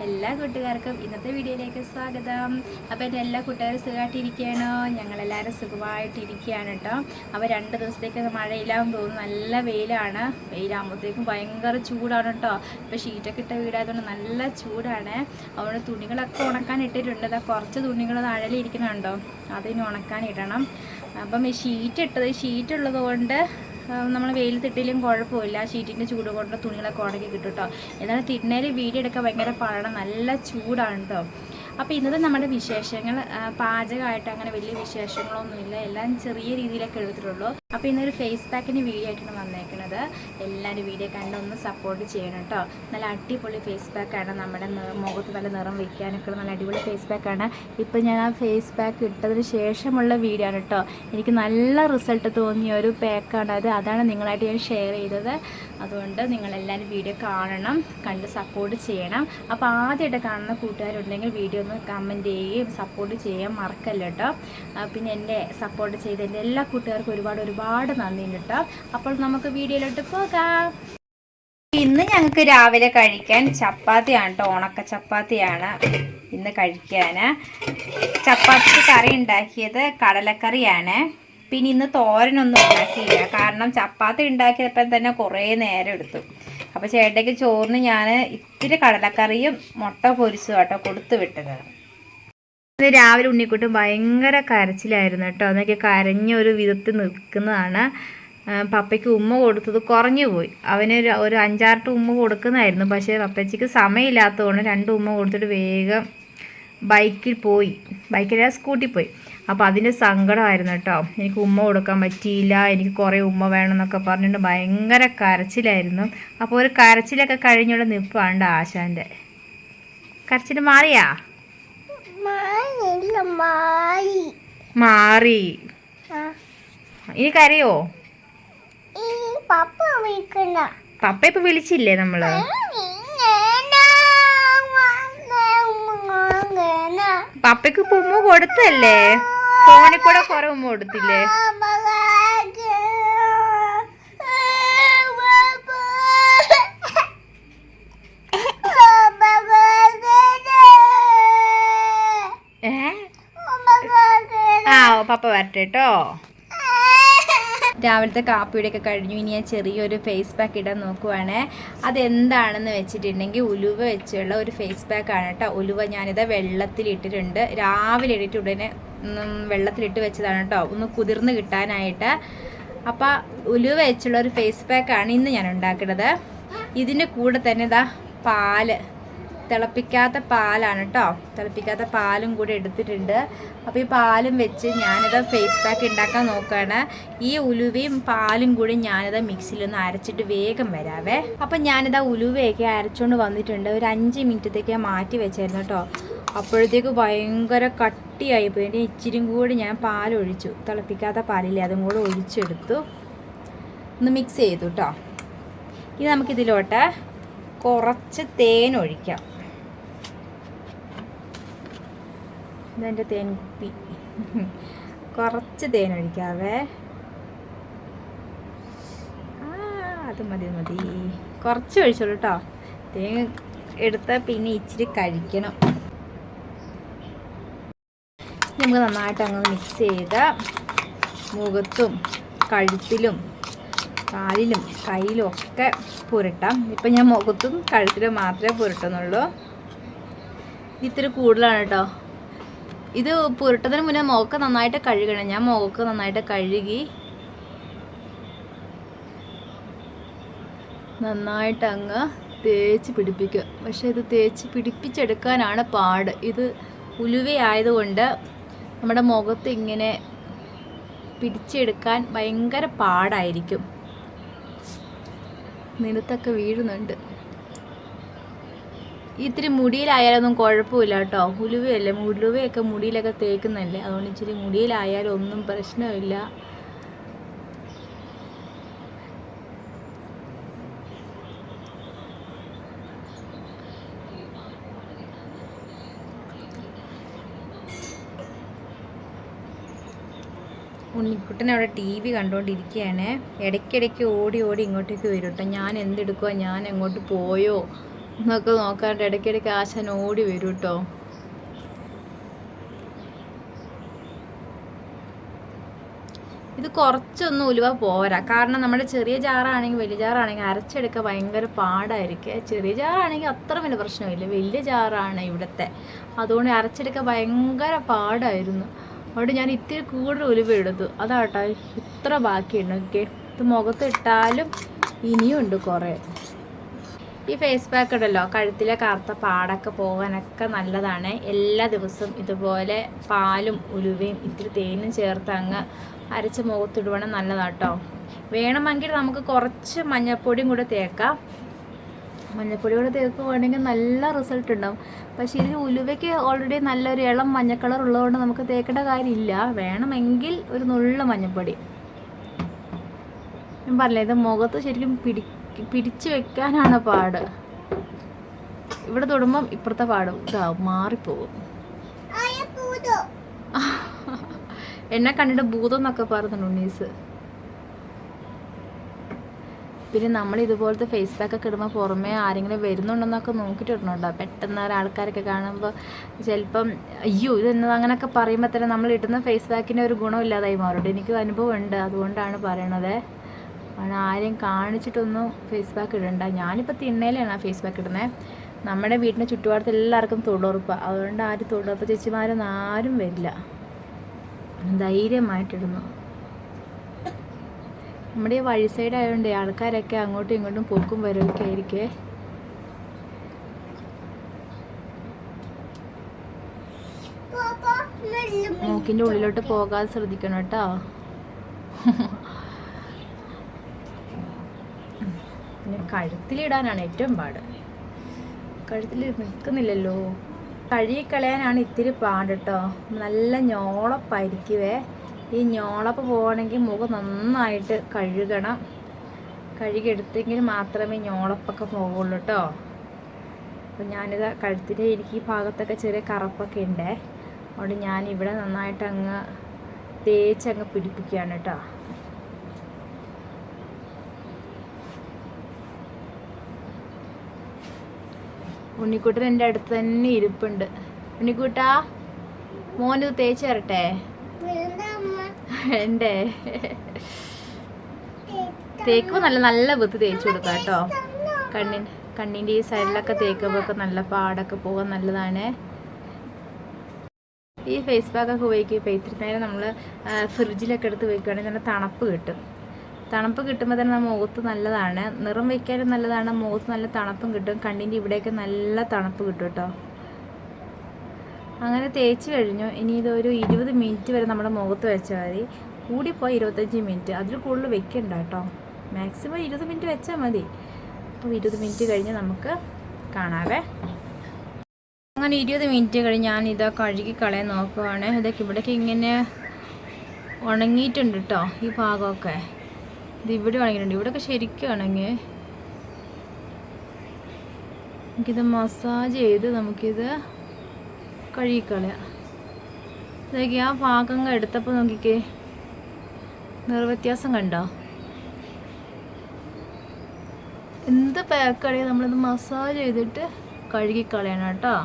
എല്ലാ കൂട്ടുകാർക്കും ഇന്നത്തെ വീഡിയോയിലേക്ക് സ്വാഗതം. അപ്പോൾ എൻ്റെ എല്ലാ കൂട്ടുകാരും സുഖമായിട്ടിരിക്കുകയാണോ? ഞങ്ങളെല്ലാവരും സുഖമായിട്ടിരിക്കുകയാണ് കേട്ടോ. അപ്പോൾ 2 ദിവസത്തേക്ക് മഴയില്ലാന്ന് തോന്നുന്നു. നല്ല വെയിലാണ്. വെയിലാകുമ്പോഴത്തേക്കും ഭയങ്കര ചൂടാണ് കേട്ടോ. ഇപ്പോൾ ഷീറ്റൊക്കെ ഇട്ട വീടായതുകൊണ്ട് നല്ല ചൂടാണ്. അതുകൊണ്ട് തുണികളൊക്കെ ഉണക്കാൻ ഇട്ടിട്ടുണ്ട്. അതാ കുറച്ച് തുണികൾ താഴെയിരിക്കുന്നുണ്ടോ, അതിന് ഉണക്കാൻ ഇടണം. അപ്പം ഈ ഷീറ്റ് ഉള്ളത് കൊണ്ട് നമ്മൾ വെയിലത്തിട്ടിലും കുഴപ്പമില്ല. ഷീറ്റിൻ്റെ ചൂട് കൊണ്ട് തുണികളൊക്കെ ഉണക്കി കിട്ടും കേട്ടോ. എന്നാൽ തിണ്ണയിൽ വീഡിയോ എടുക്കാൻ ഭയങ്കര പാടാണ്, നല്ല ചൂടാണ് കേട്ടോ. അപ്പോൾ ഇന്നത്തെ നമ്മുടെ വിശേഷങ്ങൾ പാചകമായിട്ട് അങ്ങനെ വലിയ വിശേഷങ്ങളൊന്നുമില്ല, എല്ലാം ചെറിയ രീതിയിലൊക്കെ എടുത്തിട്ടുള്ളൂ. അപ്പോൾ ഇന്നൊരു ഫേസ് പാക്കിൻ്റെ വീഡിയോ ആയിട്ടാണ് വന്നേക്കുന്നത്. എല്ലാവരും വീഡിയോ കണ്ടൊന്ന് സപ്പോർട്ട് ചെയ്യണം കേട്ടോ. നല്ല അടിപൊളി ഫേസ് പാക്കാണ്. നമ്മുടെ മുഖത്ത് നല്ല നിറം വയ്ക്കാനൊക്കെ നല്ല അടിപൊളി ഫേസ് പാക്കാണ്. ഇപ്പം ഞാൻ ആ ഫേസ് പാക്ക് ഇട്ടതിന് ശേഷമുള്ള വീഡിയോ ആണ് കേട്ടോ. എനിക്ക് നല്ല റിസൾട്ട് തോന്നിയ ഒരു പാക്കാണ് അത്. അതാണ് നിങ്ങളായിട്ട് ഞാൻ ഷെയർ ചെയ്തത്. അതുകൊണ്ട് നിങ്ങളെല്ലാവരും വീഡിയോ കാണണം, കണ്ട് സപ്പോർട്ട് ചെയ്യണം. അപ്പോൾ ആദ്യമായിട്ട് കാണുന്ന കൂട്ടുകാരുണ്ടെങ്കിൽ വീഡിയോ ഒന്ന് കമൻറ്റ് ചെയ്യുകയും സപ്പോർട്ട് ചെയ്യാൻ മറക്കല്ല കേട്ടോ. പിന്നെ എൻ്റെ സപ്പോർട്ട് ചെയ്ത എൻ്റെ എല്ലാ കൂട്ടുകാർക്കും ഒരുപാട് നന്ദിയുണ്ട് കേട്ടോ. അപ്പോൾ നമുക്ക് വീഡിയോയിലോട്ട് പോകാം. ഇന്ന് ഞങ്ങൾക്ക് രാവിലെ കഴിക്കാൻ ചപ്പാത്തിയാണ് കേട്ടോ. ഉണക്ക ചപ്പാത്തിയാണ് ഇന്ന് കഴിക്കാൻ. ചപ്പാത്തിക്ക് കറി ഉണ്ടാക്കിയത് കടലക്കറിയാണ്. പിന്നെ ഇന്ന് തോരനൊന്നും ഉണ്ടാക്കിയില്ല, കാരണം ചപ്പാത്തി ഉണ്ടാക്കിയപ്പോൾ തന്നെ കുറേ നേരം എടുത്തു. അപ്പോൾ ചേട്ടയ്ക്ക് ചോറിന് ഞാൻ ഇത്തിരി കടലക്കറിയും മുട്ട പൊരിച്ചു കേട്ടോ കൊടുത്തു വിട്ടത്. ഇത് രാവിലെ ഉണ്ണിക്കുട്ടും ഭയങ്കര കരച്ചിലായിരുന്നു കേട്ടോ. എന്നൊക്കെ കരഞ്ഞൊരു വിധത്തിൽ നിൽക്കുന്നതാണ്. പപ്പയ്ക്ക് ഉമ്മ കൊടുത്തത് കുറഞ്ഞു പോയി. അവന് ഒരു 5-6 ഉമ്മ കൊടുക്കുന്നതായിരുന്നു. പക്ഷേ പപ്പച്ചിക്ക് സമയമില്ലാത്തതുകൊണ്ട് 2 ഉമ്മ കൊടുത്തിട്ട് വേഗം ബൈക്കിൽ സ്കൂട്ടി പോയി. അപ്പോൾ അതിൻ്റെ സങ്കടമായിരുന്നു കേട്ടോ. എനിക്ക് ഉമ്മ കൊടുക്കാൻ പറ്റിയില്ല, എനിക്ക് കുറേ ഉമ്മ വേണമെന്നൊക്കെ പറഞ്ഞിട്ട് ഭയങ്കര കരച്ചിലായിരുന്നു. അപ്പോൾ ഒരു കരച്ചിലൊക്കെ കഴിഞ്ഞുകൊണ്ട് നിൽപ്പാണ്ട് ആശാൻ്റെ. കരച്ചിൽ മാറിയാ? മാറി. ഇനി കരയോ? പപ്പ ഇപ്പൊ വിളിച്ചില്ലേ നമ്മള്? പപ്പയ്ക്ക് ഇപ്പൊ ഉമ്മ കൊടുത്തല്ലേ? ഫോണിൽ കൂടെ കുറെ ഉമ്മ കൊടുത്തില്ലേ? പപ്പ വരട്ടെ കേട്ടോ. രാവിലത്തെ കാപ്പിയുടെയൊക്കെ കഴിഞ്ഞു. ഇനി ഞാൻ ചെറിയൊരു ഫേസ് പാക്ക് ഇടാൻ നോക്കുവാണ്. അതെന്താണെന്ന് വെച്ചിട്ടുണ്ടെങ്കിൽ ഉലുവ വെച്ചുള്ള ഒരു ഫേസ് പാക്കാണ് കേട്ടോ. ഉലുവ ഞാനിത് വെള്ളത്തിലിട്ടിട്ടുണ്ട്. രാവിലെ ഇട്ടിട്ട് ഉടനെ വെള്ളത്തിലിട്ട് വെച്ചതാണ് കേട്ടോ, ഒന്ന് കുതിർന്ന് കിട്ടാനായിട്ട്. അപ്പോൾ ഉലുവ വെച്ചുള്ള ഒരു ഫേസ് പാക്കാണ് ഇന്ന് ഞാൻ ഉണ്ടാക്കുന്നത്. ഇതിൻ്റെ കൂടെ തന്നെ ഇതാ തിളപ്പിക്കാത്ത പാലാണ് കേട്ടോ. തിളപ്പിക്കാത്ത പാലും കൂടി എടുത്തിട്ടുണ്ട്. അപ്പോൾ ഈ പാലും വെച്ച് ഞാനിത് ഫേസ് പാക്ക് ഉണ്ടാക്കാൻ നോക്കുകയാണ്. ഈ ഉലുവയും പാലും കൂടി ഞാനിത് മിക്സിയിലൊന്ന് അരച്ചിട്ട് വേഗം വരാവേ. അപ്പം ഞാനിതാ ഉലുവയൊക്കെ അരച്ചുകൊണ്ട് വന്നിട്ടുണ്ട്. ഒരു 5 മിനിറ്റത്തേക്ക് മാറ്റി വെച്ചായിരുന്നു കേട്ടോ. അപ്പോഴത്തേക്ക് ഭയങ്കര കട്ടിയായിപ്പോയി. എൻ്റെ ഇച്ചിരിയും കൂടി ഞാൻ പാലൊഴിച്ചു, തിളപ്പിക്കാത്ത പാലില്ലേ, അതും കൂടെ ഒഴിച്ചെടുത്തു, ഒന്ന് മിക്സ് ചെയ്തു കേട്ടോ. ഇനി നമുക്കിതിലോട്ട് കുറച്ച് തേൻ ഒഴിക്കാം. ഇതെൻ്റെ തേൻ കുപ്പി. കുറച്ച് തേൻ ഒഴിക്കാവേ. അത് മതി കുറച്ച് ഒഴിച്ചോളൂ കേട്ടോ. തേൻ എടുത്താൽ പിന്നെ ഇച്ചിരി കഴിക്കണം. നമുക്ക് നന്നായിട്ട് അങ്ങ് മിക്സ് ചെയ്ത് മുഖത്തും കഴുത്തിലും കാലിലും കയ്യിലും ഒക്കെ പുരട്ടാം. ഇപ്പം ഞാൻ മുഖത്തും കഴുത്തിലും മാത്രമേ പുരട്ടുന്നുള്ളൂ. ഇത്തിരി കൂടുതലാണ് കേട്ടോ. ഇത് പുരട്ടതിന് മുന്നേ മുഖമൊക്കെ നന്നായിട്ട് കഴുകണം. ഞാൻ മുഖമൊക്കെ നന്നായിട്ട് കഴുകി നന്നായിട്ട് അങ്ങ് തേച്ച് പിടിപ്പിക്കുക. പക്ഷേ ഇത് തേച്ച് പിടിപ്പിച്ചെടുക്കാനാണ് പാട്. ഇത് ഉലുവയായതുകൊണ്ട് നമ്മുടെ മുഖത്ത് ഇങ്ങനെ പിടിച്ചെടുക്കാൻ ഭയങ്കര പാടായിരിക്കും. നിലത്തൊക്കെ വീഴുന്നുണ്ട്. ഇത്തിരി മുടിയിലായാലൊന്നും കുഴപ്പമില്ല കേട്ടോ. ഉലുവയല്ലേ, ഉലുവയൊക്കെ മുടിയിലൊക്കെ തേക്കുന്നല്ലേ, അതുകൊണ്ട് ഇച്ചിരി മുടിയിലായാലും ഒന്നും പ്രശ്നമില്ല. ഉണ്ണിക്കുട്ടൻ അവിടെ TV കണ്ടുകൊണ്ടിരിക്കുകയാണ്. ഇടയ്ക്കിടയ്ക്ക് ഓടി ഇങ്ങോട്ടേക്ക് വരും കേട്ടോ. ഞാൻ എന്തെടുക്കുക, ഞാൻ എങ്ങോട്ട് പോയോ എന്നൊക്കെ നോക്കാണ്ട് ഇടയ്ക്കിടയ്ക്ക് ആശാൻ ഓടി വരും കേട്ടോ. ഇത് കുറച്ചൊന്നും ഉലുവ പോരാ, കാരണം നമ്മുടെ ചെറിയ ജാറാണെങ്കിൽ വലിയ ജാറാണെങ്കിൽ അരച്ചെടുക്കാൻ ഭയങ്കര പാടായിരിക്കും. ചെറിയ ജാറാണെങ്കിൽ അത്ര വലിയ പ്രശ്നമില്ല, വലിയ ജാറാണ് ഇവിടുത്തെ, അതുകൊണ്ട് അരച്ചെടുക്കാൻ ഭയങ്കര പാടായിരുന്നു. അതുകൊണ്ട് ഞാൻ ഇത്തിരി കൂടുതൽ ഉലുവ എടുത്തു. അതാട്ടോ ഇത്ര ബാക്കിയുണ്ട്. ഓക്കെ, ഇത് മുഖത്തിട്ടാലും ഇനിയും ഉണ്ട് കുറേ. ഈ ഫേസ് പാക്ക് ഉണ്ടല്ലോ, കഴുത്തിലെ കറുത്ത പാടൊക്കെ പോകാനൊക്കെ നല്ലതാണ്. എല്ലാ ദിവസവും ഇതുപോലെ പാലും ഉലുവയും ഇത്തിരി തേനും ചേർത്ത് അങ്ങ് അരച്ച് മുഖത്തിടുവാണെങ്കിൽ നല്ലതാട്ടോ. വേണമെങ്കിൽ നമുക്ക് കുറച്ച് മഞ്ഞൾപ്പൊടിയും കൂടെ തേക്കാം. മഞ്ഞൾപ്പൊടി കൂടെ തേക്കുകയാണെങ്കിൽ നല്ല റിസൾട്ട് ഉണ്ടാവും. പക്ഷേ ഇതിൽ ഉലുവയ്ക്ക് ഓൾറെഡി നല്ലൊരു ഇളം മഞ്ഞ കളർ ഉള്ളതുകൊണ്ട് നമുക്ക് തേക്കേണ്ട കാര്യമില്ല. വേണമെങ്കിൽ ഒരു നുള്ള മഞ്ഞൾപ്പൊടി. ഞാൻ പറഞ്ഞില്ലേ, ഇത് മുഖത്ത് ശരിക്കും പിടിച്ചു വെക്കാനാണ് പാട്. ഇവിടെ തൊടുമ്പം ഇപ്പുറത്തെ പാടും ഇതാവും, മാറിപ്പോകും. എന്നെ കണ്ടിട്ട് ഭൂതം എന്നൊക്കെ പറയുന്നുണ്ട് ഉണ്ണീസ്. പിന്നെ നമ്മൾ ഇതുപോലത്തെ ഫേസ് പാക്കൊക്കെ ഇടുമ്പോൾ പുറമേ ആരെങ്കിലും വരുന്നുണ്ടെന്നൊക്കെ നോക്കിയിട്ട് ഇടണുണ്ടോ. പെട്ടെന്ന് ആൾക്കാരൊക്കെ കാണുമ്പോൾ ചിലപ്പം അയ്യോ ഇതെന്നത് അങ്ങനെയൊക്കെ പറയുമ്പോൾ തന്നെ നമ്മൾ ഇടുന്ന ഫേസ് പാക്കിൻ്റെ ഒരു ഗുണമില്ലാതായി മാറും. എനിക്ക് അനുഭവം ഉണ്ട്, അതുകൊണ്ടാണ് പറയണത്. ആരെയും കാണിച്ചിട്ടൊന്നും ഫേസ് പാക്ക് ഇടണ്ട. ഞാനിപ്പോൾ തിണ്ണയിലാണ് ഫേസ് പാക്ക് ഇടുന്നത്. നമ്മുടെ വീടിൻ്റെ ചുറ്റുപാടത്ത് എല്ലാവർക്കും തൊഴിലുറപ്പാണ്, അതുകൊണ്ട് ആരും തൊഴിലുറപ്പ് ചേച്ചിമാരൊന്നും ആരും വരില്ല, ധൈര്യമായിട്ടിടുന്നു. നമ്മുടെ ഈ വഴി സൈഡ് ആയതുകൊണ്ട് ആൾക്കാരൊക്കെ അങ്ങോട്ടും ഇങ്ങോട്ടും പോക്കും വരവൊക്കെ ആയിരിക്കേ. മൂക്കിൻ്റെ ഉള്ളിലോട്ട് പോകാതെ ശ്രദ്ധിക്കണം കേട്ടോ. പിന്നെ കഴുത്തിലിടാനാണ് ഏറ്റവും പാട്. കഴുത്തിൽ നിൽക്കുന്നില്ലല്ലോ. കഴുകിക്കളയാനാണ് ഇത്തിരി പാട് കേട്ടോ. നല്ല ഞോളപ്പായിരിക്കുവേ. ഈ ഞോളപ്പ് പോകണമെങ്കിൽ മുഖം നന്നായിട്ട് കഴുകണം. കഴുകിയെടുത്തെങ്കിൽ മാത്രമേ ഞോളപ്പൊക്കെ പോകുള്ളൂ കേട്ടോ. അപ്പം ഞാനിത് കഴുത്തിൻ്റെ എനിക്ക് ഈ ഭാഗത്തൊക്കെ ചെറിയ കറുപ്പൊക്കെ ഉണ്ട്, അതുകൊണ്ട് ഞാനിവിടെ നന്നായിട്ട് അങ്ങ് തേച്ചങ്ങ് പിടിപ്പിക്കുകയാണ് കേട്ടോ. ഉണ്ണിക്കുട്ടൻ എൻ്റെ അടുത്ത് തന്നെ ഇരിപ്പുണ്ട്. ഉണ്ണിക്കുട്ടാ, മോനിത് തേച്ച് തരട്ടെ? എൻ്റെ തേക്കുമ്പോൾ നല്ല നല്ല വൃത്തി തേച്ച് കൊടുക്കാം കേട്ടോ. കണ്ണിൻ്റെ ഈ സൈഡിലൊക്കെ തേക്കുമ്പോൾ നല്ല പാടൊക്കെ പോകാൻ നല്ലതാണ്. ഈ ഫേസ് പാക്കൊക്കെ ഉപയോഗിക്കുമ്പോൾ ഇത്തിരി നേരം നമ്മൾ ഫ്രിഡ്ജിലൊക്കെ എടുത്ത് വയ്ക്കുകയാണെങ്കിൽ നല്ല തണുപ്പ് കിട്ടും. തണുപ്പ് കിട്ടുമ്പോൾ തന്നെ നമ്മുടെ മുഖത്ത് നല്ലതാണ്, നിറം വയ്ക്കാനും നല്ലതാണ്, മുഖത്ത് നല്ല തണുപ്പും കിട്ടും. കണ്ണിൻ്റെ ഇവിടെയൊക്കെ നല്ല തണുപ്പ് കിട്ടും കേട്ടോ. അങ്ങനെ തേച്ച് കഴിഞ്ഞു. ഇനി ഇതൊരു 20 മിനിറ്റ് വരെ നമ്മുടെ മുഖത്ത് വെച്ചാൽ മതി. കൂടിപ്പോയി 25 മിനിറ്റ്, അതിൽ കൂടുതൽ വെക്കണ്ട കേട്ടോ. മാക്സിമം 20 മിനിറ്റ് വെച്ചാൽ മതി. അപ്പോൾ 20 മിനിറ്റ് കഴിഞ്ഞ് നമുക്ക് കാണാവേ. അങ്ങനെ 20 മിനിറ്റ് കഴിഞ്ഞ് ഞാൻ ഇതാ കഴുകി കളയാൻ നോക്കുവാണ്. ഇതൊക്കെ ഇവിടേക്ക് ഇങ്ങനെ ഉണങ്ങിയിട്ടുണ്ട് കേട്ടോ. ഈ ഭാഗമൊക്കെ ഇത് ഇവിടെ ഉണങ്ങിയിട്ടുണ്ട്. ഇവിടെയൊക്കെ ശരിക്കും ഉണങ്ങി. നമുക്കിത് മസാജ് ചെയ്ത് നമുക്കിത് കഴുകിക്കളയാം. ഇതൊക്കെ ആ ഭാഗങ്ങൾ എടുത്തപ്പോൾ നോക്കിക്കേ, നിറവ്യത്യാസം കണ്ടോ? എന്ത് പാക്കാണെങ്കിൽ നമ്മളിത് മസാജ് ചെയ്തിട്ട് കഴുകിക്കളയണം കേട്ടോ.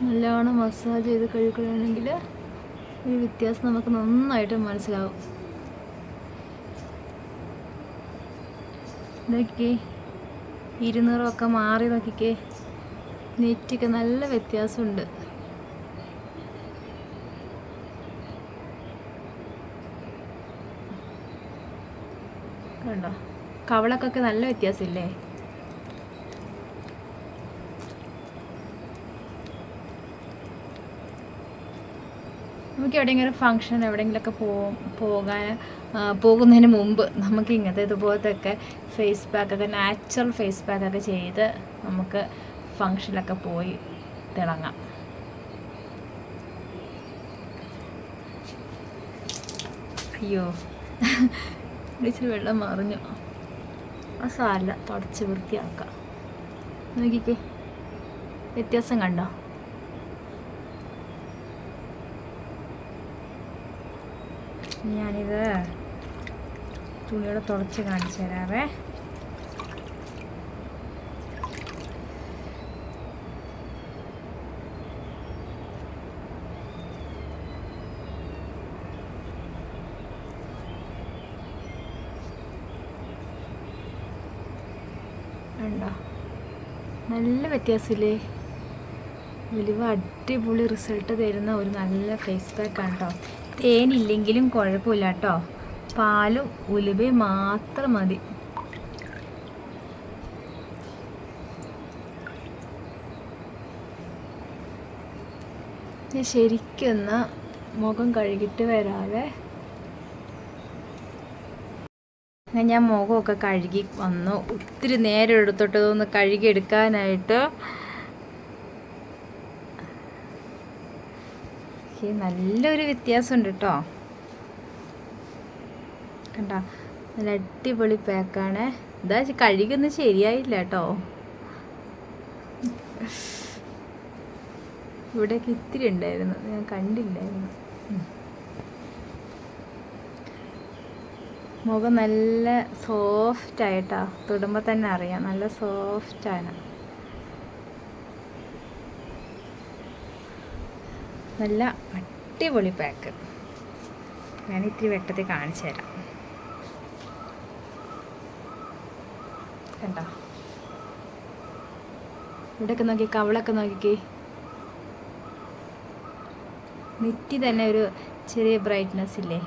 നല്ലോണം മസാജ് ചെയ്ത് കഴുകുകയാണെങ്കിൽ ഈ വ്യത്യാസം നമുക്ക് നന്നായിട്ട് മനസ്സിലാവും. നോക്കിക്കേ, 200 മാറി നോക്കിക്കേ, നെറ്റൊക്കെ നല്ല വ്യത്യാസമുണ്ട്. കണ്ടോ, കവളക്കൊക്കെ നല്ല വ്യത്യാസമില്ലേ? നമുക്ക് എവിടെയെങ്കിലും ഫങ്ഷൻ എവിടെയെങ്കിലുമൊക്കെ പോകുന്നതിന് മുമ്പ് നമുക്ക് ഇങ്ങനത്തെ ഇതുപോലത്തെ ഫേസ് പാക്കൊക്കെ, നാച്ചുറൽ ഫേസ് പാക്കൊക്കെ ചെയ്ത് നമുക്ക് ഫങ്ഷനിലൊക്കെ പോയി തിളങ്ങാം. അയ്യോ, ഇച്ചിരി വെള്ളം മറിഞ്ഞു. ആ സാരമില്ല, തുടച്ച് വൃത്തിയാക്കാം. നോക്കിക്കേ, വ്യത്യാസം കണ്ടോ? ഞാനിത് തുണിയോടെ തുടച്ച് കാണിച്ചു തരാവേ. ഉണ്ടോ? നല്ല വ്യത്യാസമില്ലേ? വലിയ അടിപൊളി റിസൾട്ട് തരുന്ന ഒരു നല്ല ഫേസ് പാക്കാണ് കേട്ടോ. തേനില്ലെങ്കിലും കുഴപ്പമില്ല കേട്ടോ, പാലും ഉലുവയും മാത്രം മതി. ഞാൻ ശരിക്കൊന്ന് മുഖം കഴുകിയിട്ട് വരാവേ. ഞാൻ മുഖമൊക്കെ കഴുകി വന്നു. ഒത്തിരി നേരം എടുത്തോട്ട് ഒന്ന് കഴുകിയെടുക്കാനായിട്ട്. നല്ലൊരു വ്യത്യാസമുണ്ട് കേട്ടോ. കണ്ടോ, നല്ല അടിപൊളി പാക്കാണ്. ഇതാ കഴുകൊന്നും ശരിയായില്ല കേട്ടോ. ഇവിടെയൊക്കെ ഇത്തിരി ഉണ്ടായിരുന്നു, ഞാൻ കണ്ടില്ലായിരുന്നു. മുഖം നല്ല സോഫ്റ്റായിട്ടാ, തൊടുമ്പോൾ തന്നെ അറിയാം, നല്ല സോഫ്റ്റാണ്. നല്ല അടിപൊളി പാക്ക്. ഞാൻ ഇത്തിരി വെട്ടത്തിൽ കാണിച്ചു തരാം. കണ്ടോ, ഇവിടെയൊക്കെ നോക്കി, കവളൊക്കെ നോക്കിക്കേ. നെറ്റി തന്നെ ഒരു ചെറിയ ബ്രൈറ്റ്നെസ് ഇല്ലേ?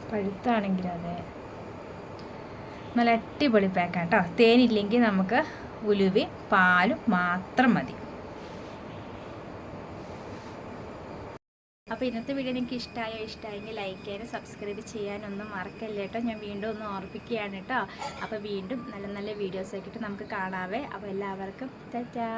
പഴുത്താണെങ്കിലും അതെ. നല്ല അടിപൊളി പാക്കാണ് കേട്ടോ. തേനില്ലെങ്കിൽ നമുക്ക് ഉലുവയും പാലും മാത്രം മതി. അപ്പോൾ ഇന്നത്തെ വീഡിയോ നിങ്ങൾക്ക് ഇഷ്ടമായെങ്കിൽ ലൈക്ക് ചെയ്യാനും സബ്സ്ക്രൈബ് ചെയ്യാനൊന്നും മറക്കല്ല കേട്ടോ. ഞാൻ വീണ്ടും ഒന്ന് ഓർപ്പിക്കുകയാണ് കേട്ടോ. അപ്പോൾ വീണ്ടും നല്ല നല്ല വീഡിയോസ് ആക്കിയിട്ട് നമുക്ക് കാണാവേ. അപ്പോൾ എല്ലാവർക്കും ടാറ്റാ.